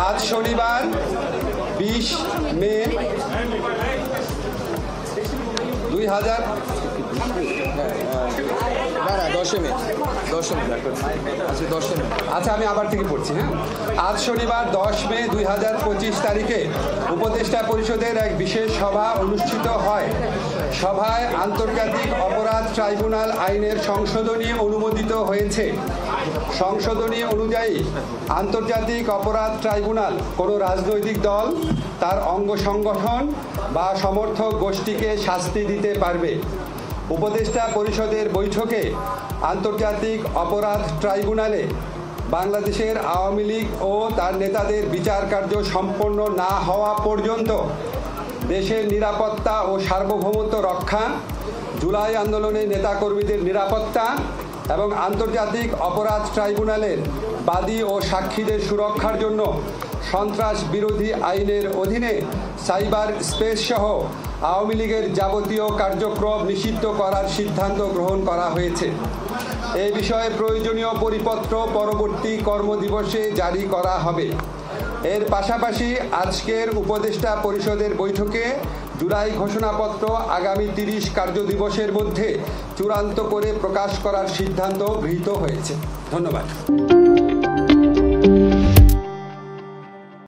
আজ শনিবার 20 মে 2000 আচ্ছা, আমি আবার থেকে পড়ছি। হ্যাঁ, আজ শনিবার 10 মে 2025 তারিখে উপদেষ্টা পরিষদের এক বিশেষ সভা অনুষ্ঠিত হয়। সভায় আন্তর্জাতিক অপরাধ ট্রাইব্যুনাল আইনের সংশোধনী অনুমোদিত হয়েছে। সংশোধনী অনুযায়ী আন্তর্জাতিক অপরাধ ট্রাইব্যুনাল কোনো রাজনৈতিক দল, তার অঙ্গ সংগঠন বা সমর্থক গোষ্ঠীকে শাস্তি দিতে পারবে। উপদেষ্টা পরিষদের বৈঠকে আন্তর্জাতিক অপরাধ ট্রাইব্যুনালে বাংলাদেশের আওয়ামী লীগ ও তার নেতাদের বিচার কার্য সম্পন্ন না হওয়া পর্যন্ত দেশের নিরাপত্তা ও সার্বভৌমত্ব রক্ষা, জুলাই আন্দোলনের নেতাকর্মীদের নিরাপত্তা এবং আন্তর্জাতিক অপরাধ ট্রাইব্যুনালের বাদী ও সাক্ষীদের সুরক্ষার জন্য সন্ত্রাস বিরোধী আইনের অধীনে সাইবার স্পেস সহ আওয়ামী লীগের যাবতীয় কার্যক্রম নিষিদ্ধ করার সিদ্ধান্ত গ্রহণ করা হয়েছে। এ বিষয়ে প্রয়োজনীয় পরিপত্র পরবর্তী কর্মদিবসে জারি করা হবে। এর পাশাপাশি আজকের উপদেষ্টা পরিষদের বৈঠকে জুলাই ঘোষণাপত্র আগামী 30 কার্যদিবসের মধ্যে চূড়ান্ত করে প্রকাশ করার সিদ্ধান্ত গৃহীত হয়েছে। ধন্যবাদ।